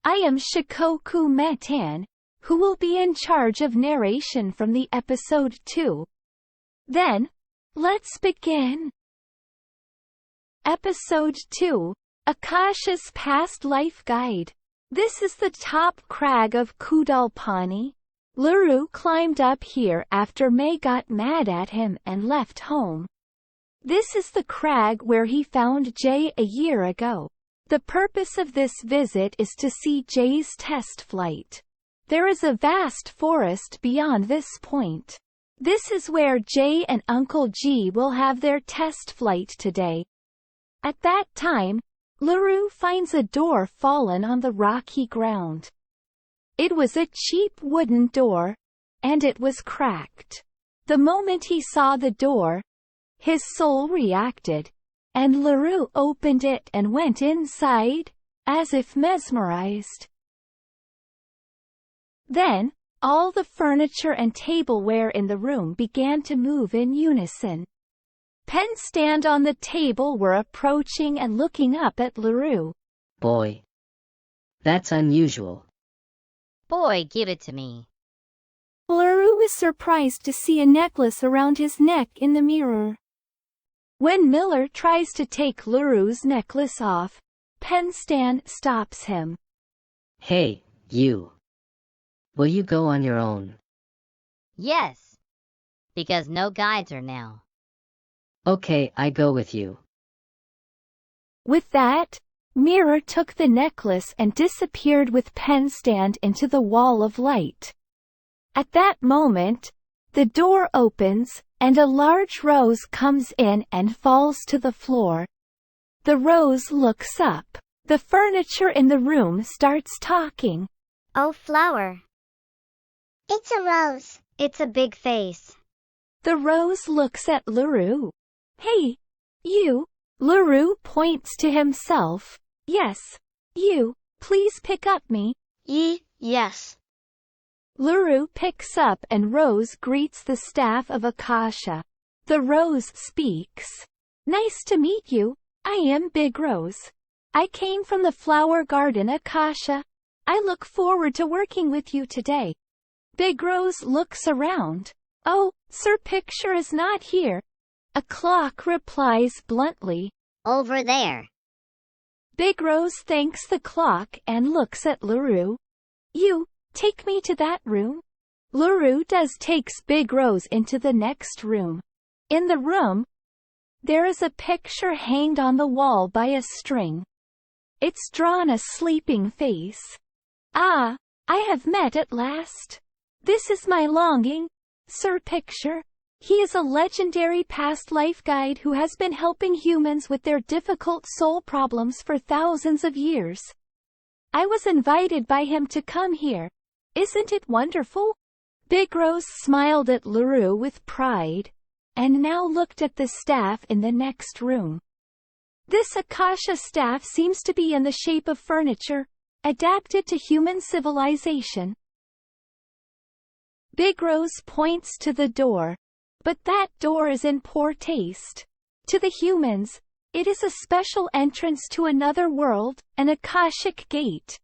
I am Shikoku Metan, who will be in charge of narration from the episode 2. Then, let's begin. Episode 2, Akasha's Past Life Guide. This is the top crag of Kudalpani. Laru climbed up here after May got mad at him and left home. This is the crag where he found Jay a year ago. The purpose of this visit is to see Jay's test flight. There is a vast forest beyond this point. This is where Jay and Uncle G will have their test flight today. At that time, Laru finds a door fallen on the rocky ground. It was a cheap wooden door, and it was cracked. The moment he saw the door, his soul reacted, and Laru opened it and went inside, as if mesmerized. Then, all the furniture and tableware in the room began to move in unison. Pen stand on the table were approaching and looking up at Laru. Boy. That's unusual. Boy, give it to me. Laru is surprised to see a necklace around his neck in the mirror. When Miller tries to take Laru's necklace off, Penstan stops him. Hey, you. Will you go on your own? Yes. Because no guides are now. Okay, I go with you. With that, Mirror took the necklace and disappeared with Penstand into the wall of light. At that moment, the door opens, and a large rose comes in and falls to the floor. The rose looks up. The furniture in the room starts talking. Oh, flower. It's a rose. It's a big face. The rose looks at Laru. Hey, you. Laru points to himself. Yes, you, please pick up me. Yes. Laru picks up and Rose greets the staff of Akasha. The Rose speaks. Nice to meet you. I am Big Rose. I came from the flower garden Akasha. I look forward to working with you today. Big Rose looks around. Oh, Sir Picture is not here. A clock replies bluntly. Over there. Big Rose thanks the clock and looks at Laru. You, take me to that room. Laru takes Big Rose into the next room. In the room, there is a picture hanged on the wall by a string. It's drawn a sleeping face. Ah, I have met at last. This is my longing, Sir Picture. He is a legendary past life guide who has been helping humans with their difficult soul problems for thousands of years. I was invited by him to come here. Isn't it wonderful? Big Rose smiled at Laru with pride, and now looked at the staff in the next room. This Akasha staff seems to be in the shape of furniture, adapted to human civilization. Big Rose points to the door. But that door is in poor taste. To the humans, it is a special entrance to another world, an Akashic gate.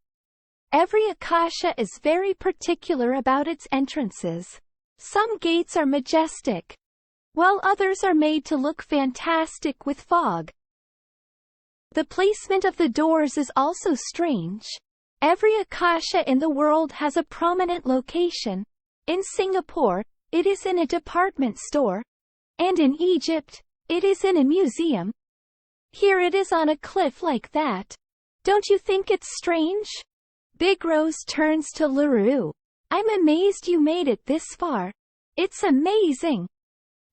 Every Akasha is very particular about its entrances. Some gates are majestic, while others are made to look fantastic with fog. The placement of the doors is also strange. Every Akasha in the world has a prominent location. In Singapore, it is in a department store, and in Egypt, it is in a museum. Here it is on a cliff like that. Don't you think it's strange? Big Rose turns to Laru. I'm amazed you made it this far. It's amazing.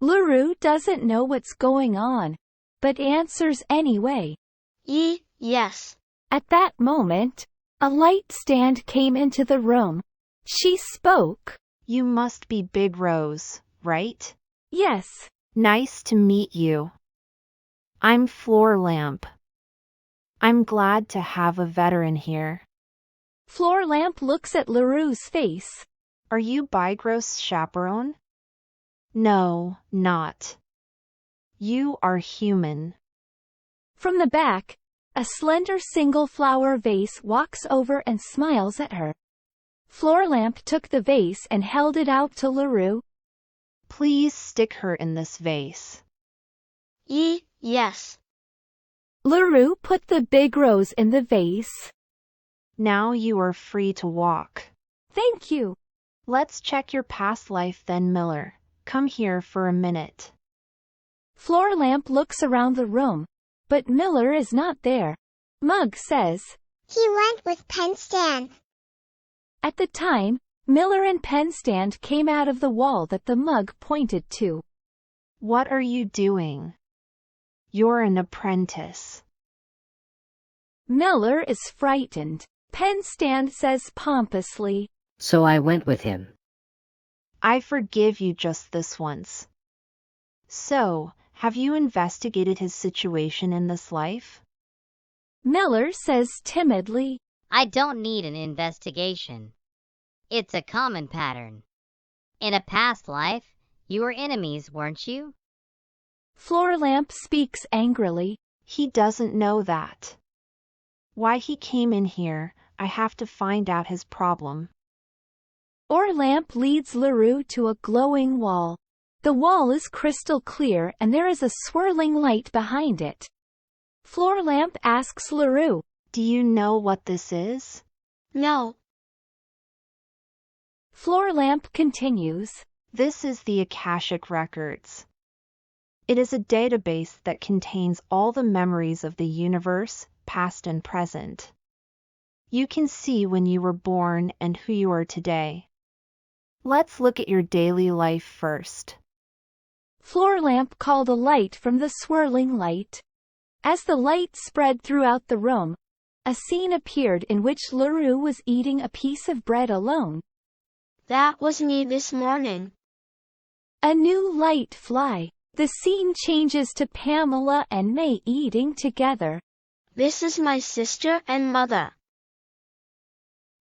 Laru doesn't know what's going on, but answers anyway. Yes. At that moment, a light stand came into the room. She spoke. You must be Big Rose, right? Yes. Nice to meet you. I'm Floor Lamp. I'm glad to have a veteran here. Floor Lamp looks at Laru's face. Are you Big Rose's chaperone? No, not. You are human. From the back, A slender single-flower vase walks over and smiles at her. Floorlamp took the vase and held it out to LaRue. Please stick her in this vase. Yes. LaRue put the big rose in the vase. Now you are free to walk. Thank you. Let's check your past life then, Miller. Come here for a minute. Floorlamp looks around the room, but Miller is not there. Mug says, He went with Penstand. At the time, Miller and Penstand came out of the wall that the mug pointed to. What are you doing? You're an apprentice. Miller is frightened. Penstand says pompously, So I went with him. I forgive you just this once. So, have you investigated his situation in this life? Miller says timidly, I don't need an investigation. It's a common pattern. In a past life, you were enemies, weren't you? Floorlamp speaks angrily. He doesn't know that. Why he came in here, I have to find out his problem. Orlamp leads LaRue to a glowing wall. The wall is crystal clear and there is a swirling light behind it. Floorlamp asks LaRue, Do you know what this is? No. Floorlamp continues, This is the Akashic Records. It is a database that contains all the memories of the universe, past and present. You can see when you were born and who you are today. Let's look at your daily life first. Floorlamp called a light from the swirling light. As the light spread throughout the room, a scene appeared in which LaRue was eating a piece of bread alone. That was me this morning. A new light fly. The scene changes to Pamela and May eating together. This is my sister and mother.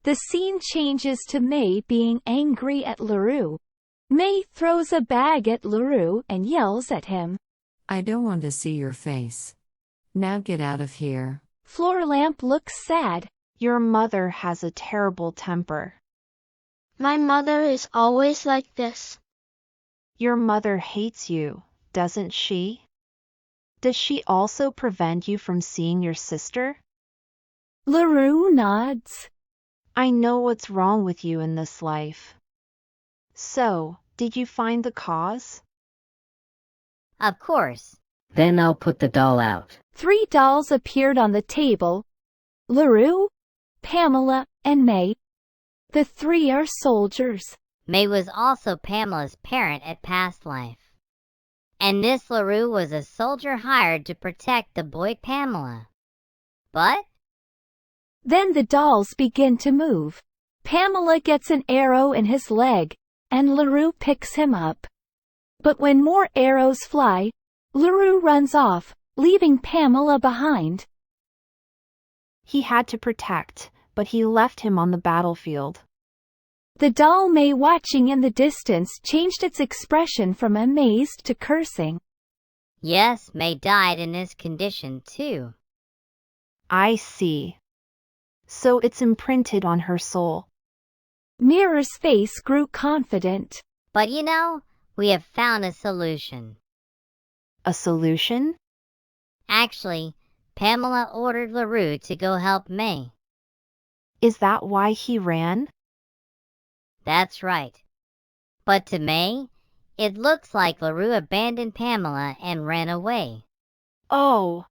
The scene changes to May being angry at LaRue. May throws a bag at LaRue and yells at him. I don't want to see your face. Now get out of here. Floorlamp looks sad. Your mother has a terrible temper. My mother is always like this. Your mother hates you, doesn't she? Does she also prevent you from seeing your sister? LaRue nods. I know what's wrong with you in this life. So, did you find the cause? Of course. Then I'll put the doll out. 3 dolls appeared on the table. LaRue, Pamela, and May. The 3 are soldiers. May was also Pamela's parent at past life. And this LaRue was a soldier hired to protect the boy Pamela. But Then the dolls begin to move. Pamela gets an arrow in his leg, and LaRue picks him up. But when more arrows fly, LaRue runs off, leaving Pamela behind. He had to protect, but he left him on the battlefield. The doll May watching in the distance changed its expression from amazed to cursing. yes, May died in this condition too. I see. So it's imprinted on her soul. Mirror's face grew confident. But you know, we have found a solution. A solution? Actually, Pamela ordered LaRue to go help May. Is that why he ran? That's right. But to May, it looks like LaRue abandoned Pamela and ran away. Oh.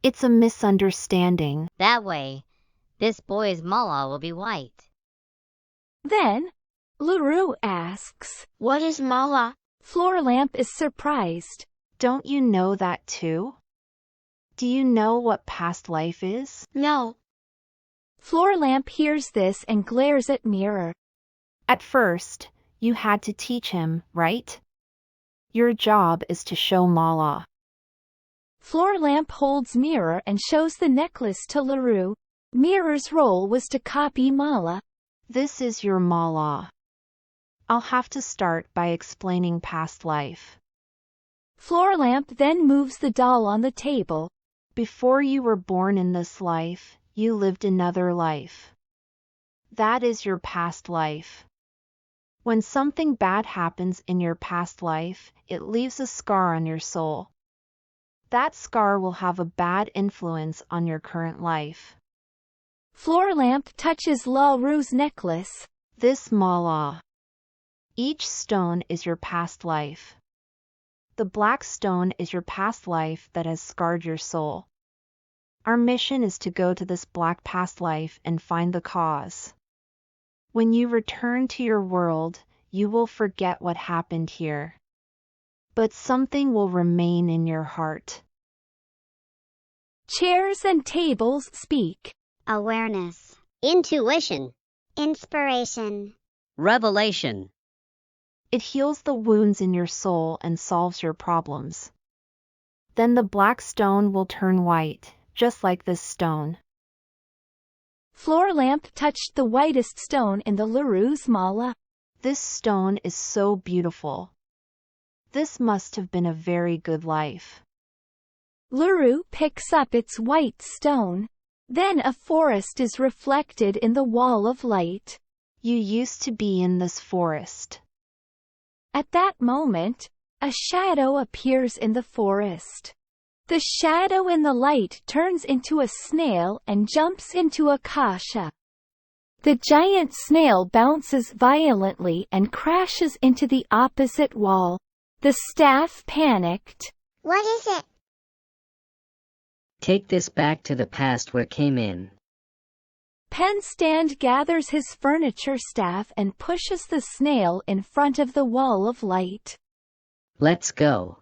It's a misunderstanding. That way, this boy's mala will be white. Then, LaRue asks. What is mala? Floorlamp is surprised. Don't you know that too? Do you know what past life is? No. Floorlamp hears this and glares at Mirror. At first, you had to teach him, right? Your job is to show Mala. Floorlamp holds Mirror and shows the necklace to LaRue. Mirror's role was to copy Mala. This is your Mala. I'll have to start by explaining past life. Floorlamp then moves the doll on the table. Before you were born in this life, you lived another life. That is your past life. When something bad happens in your past life, it leaves a scar on your soul. That scar will have a bad influence on your current life. Floor lamp touches Laru's necklace. This mala. Each stone is your past life. The black stone is your past life that has scarred your soul. Our mission is to go to this black past life and find the cause. When you return to your world, you will forget what happened here. But something will remain in your heart. Chairs and tables speak. Awareness. Intuition. Inspiration. Revelation. It heals the wounds in your soul and solves your problems. Then the black stone will turn white, just like this stone. Floor lamp touched the whitest stone in the Laru's mala. This stone is so beautiful. This must have been a very good life. Laru picks up its white stone. Then a forest is reflected in the wall of light. You used to be in this forest. At that moment, a shadow appears in the forest. The shadow in the light turns into a snail and jumps into Akasha. The giant snail bounces violently and crashes into the opposite wall. The staff panicked. What is it? Take this back to the past where came in. Penstand gathers his furniture staff and pushes the snail in front of the wall of light. Let's go.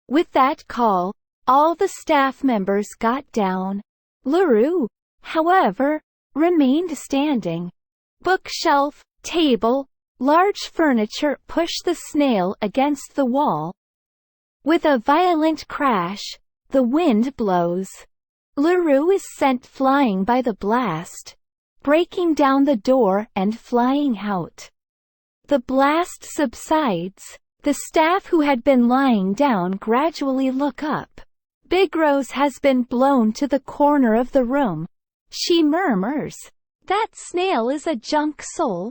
With that call, all the staff members got down. Laru, however, remained standing. Bookshelf, table, large furniture push the snail against the wall. With a violent crash, the wind blows. Laru is sent flying by the blast, breaking down the door and flying out. The blast subsides. The staff who had been lying down gradually look up. Big Rose has been blown to the corner of the room. She murmurs, "That snail is a junk soul."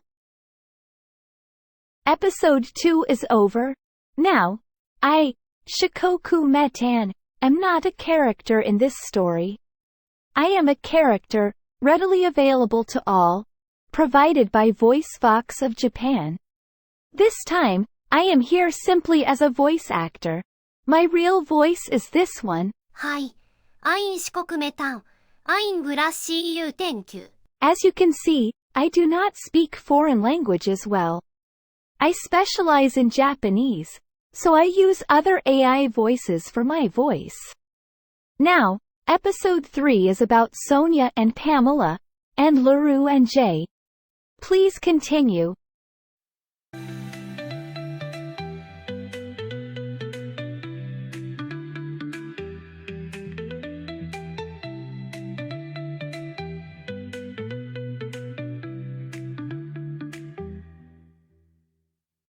Episode 2 is over. Now, I, Shikoku Metan, am not a character in this story. I am a character, readily available to all, provided by VOICEVOX of Japan. This time, I am here simply as a voice actor. My real voice is this one. はい。四国メタン。グラシーユテンキュ。As you can see, I do not speak foreign languages well. I specialize in Japanese, so I use other AI voices for my voice. Now, episode 3 is about Sonya and Pamela, and Laru and Jay. Please continue.